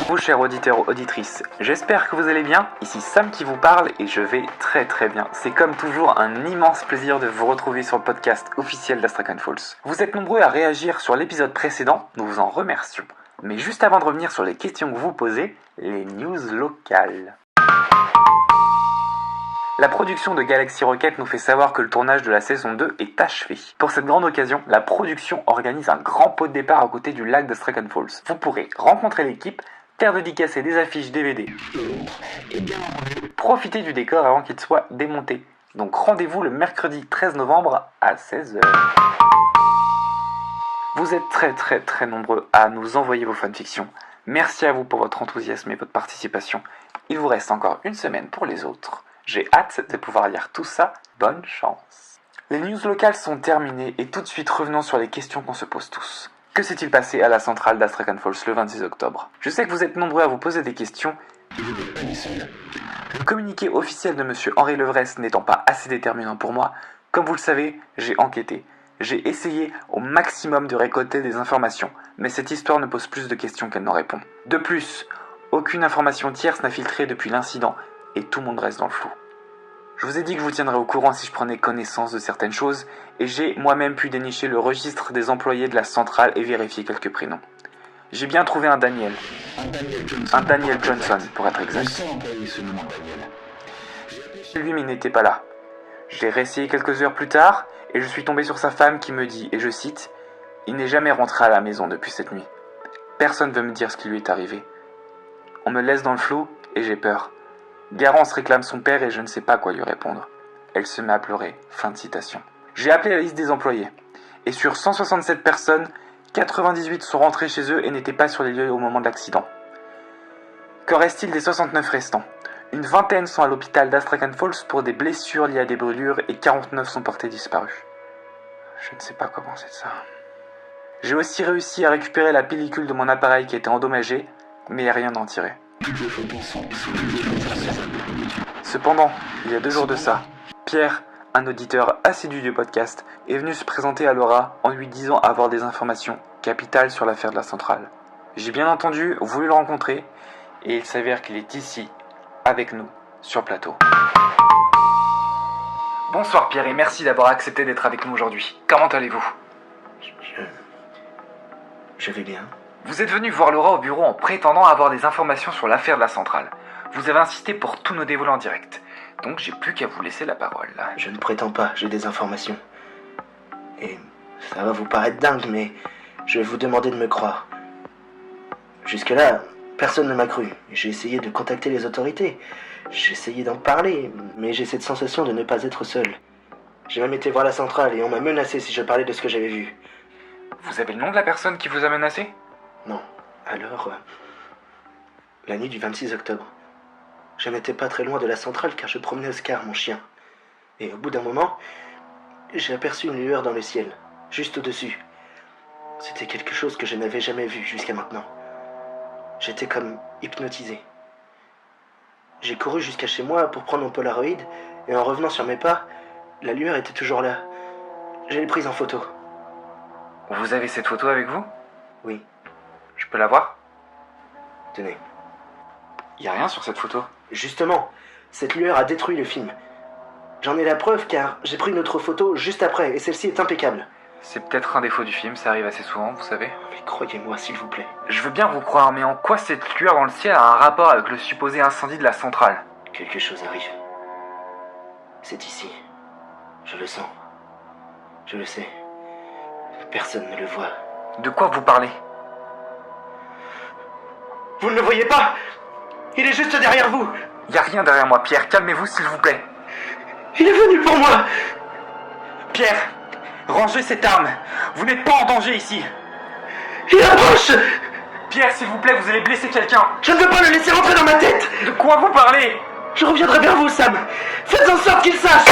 Vous, chers auditeurs, auditrices, j'espère que vous allez bien. Ici Sam qui vous parle et je vais très très bien. C'est comme toujours un immense plaisir de vous retrouver sur le podcast officiel d'Astrakhan Falls. Vous êtes nombreux à réagir sur l'épisode précédent, nous vous en remercions. Mais juste avant de revenir sur les questions que vous posez, les news locales. La production de Galaxy Rocket nous fait savoir que le tournage de la saison 2 est achevé. Pour cette grande occasion, la production organise un grand pot de départ à côté du lac d'Astrakhan Falls. Vous pourrez rencontrer l'équipe, faire dédicacer des affiches DVD et bien profiter du décor avant qu'il soit démonté. Donc rendez-vous le mercredi 13 novembre à 16h. Vous êtes très nombreux à nous envoyer vos fanfictions. Merci à vous pour votre enthousiasme et votre participation. Il vous reste encore une semaine pour les autres. J'ai hâte de pouvoir lire tout ça. Bonne chance. Les news locales sont terminées et tout de suite revenons sur les questions qu'on se pose tous. Que s'est-il passé à la centrale d'Astrakhan Falls le 26 octobre ? Je sais que vous êtes nombreux à vous poser des questions. Le communiqué officiel de Monsieur Henri Levresse n'étant pas assez déterminant pour moi, comme vous le savez, j'ai enquêté. J'ai essayé au maximum de récolter des informations, mais cette histoire ne pose plus de questions qu'elle n'en répond. De plus, aucune information tierce n'a filtré depuis l'incident et tout le monde reste dans le flou. Je vous ai dit que je vous tiendrais au courant si je prenais connaissance de certaines choses, et j'ai moi-même pu dénicher le registre des employés de la centrale et vérifier quelques prénoms. J'ai bien trouvé un Daniel. Un Daniel Johnson, pour être exact. Lui, mais il n'était pas là. J'ai réessayé quelques heures plus tard, et je suis tombé sur sa femme qui me dit, et je cite, « Il n'est jamais rentré à la maison depuis cette nuit. Personne ne veut me dire ce qui lui est arrivé. On me laisse dans le flou, et j'ai peur. Garance réclame son père et je ne sais pas quoi lui répondre. Elle se met à pleurer. » Fin de citation. J'ai appelé la liste des employés. Et sur 167 personnes, 98 sont rentrés chez eux et n'étaient pas sur les lieux au moment de l'accident. Qu'en reste-t-il des 69 restants ? Une vingtaine sont à l'hôpital d'Astrakhan Falls pour des blessures liées à des brûlures et 49 sont portés disparus. Je ne sais pas comment c'est ça. J'ai aussi réussi à récupérer la pellicule de mon appareil qui était endommagée, mais il n'y a rien d'en tiré. Cependant, il y a 2 jours de ça, Pierre, un auditeur assidu du podcast, est venu se présenter à Laura en lui disant avoir des informations capitales sur l'affaire de la centrale. J'ai bien entendu voulu le rencontrer et il s'avère qu'il est ici, avec nous, sur plateau. Bonsoir Pierre et merci d'avoir accepté d'être avec nous aujourd'hui. Comment allez-vous ? Je vais bien. Vous êtes venu voir Laura au bureau en prétendant avoir des informations sur l'affaire de la centrale. Vous avez insisté pour tout nous dévoiler en direct. Donc j'ai plus qu'à vous laisser la parole. Je ne prétends pas, j'ai des informations. Et ça va vous paraître dingue, mais je vais vous demander de me croire. Jusque-là, personne ne m'a cru. J'ai essayé de contacter les autorités. J'ai essayé d'en parler, mais j'ai cette sensation de ne pas être seul. J'ai même été voir la centrale et on m'a menacé si je parlais de ce que j'avais vu. Vous avez le nom de la personne qui vous a menacé ? Non. Alors, la nuit du 26 octobre, je n'étais pas très loin de la centrale car je promenais Oscar, mon chien. Et au bout d'un moment, j'ai aperçu une lueur dans le ciel, juste au-dessus. C'était quelque chose que je n'avais jamais vu jusqu'à maintenant. J'étais comme hypnotisé. J'ai couru jusqu'à chez moi pour prendre mon Polaroid et en revenant sur mes pas, la lueur était toujours là. Je l'ai prise en photo. Vous avez cette photo avec vous ? Oui. Je peux la voir ? Tenez. Y a rien sur cette photo. Justement, cette lueur a détruit le film. J'en ai la preuve car j'ai pris une autre photo juste après et celle-ci est impeccable. C'est peut-être un défaut du film, ça arrive assez souvent, vous savez. Mais croyez-moi, s'il vous plaît. Je veux bien vous croire, mais en quoi cette lueur dans le ciel a un rapport avec le supposé incendie de la centrale ? Quelque chose arrive. C'est ici. Je le sens. Je le sais. Personne ne le voit. De quoi vous parlez ? Vous ne le voyez pas ? Il est juste derrière vous. Y a rien derrière moi, Pierre, calmez-vous s'il vous plaît. Il est venu pour moi. Pierre, rangez cette arme. Vous n'êtes pas en danger ici. Il approche. Pierre, s'il vous plaît, vous allez blesser quelqu'un. Je ne veux pas le laisser rentrer dans ma tête. De quoi vous parlez ? Je reviendrai vers vous, Sam. Faites en sorte qu'il sache.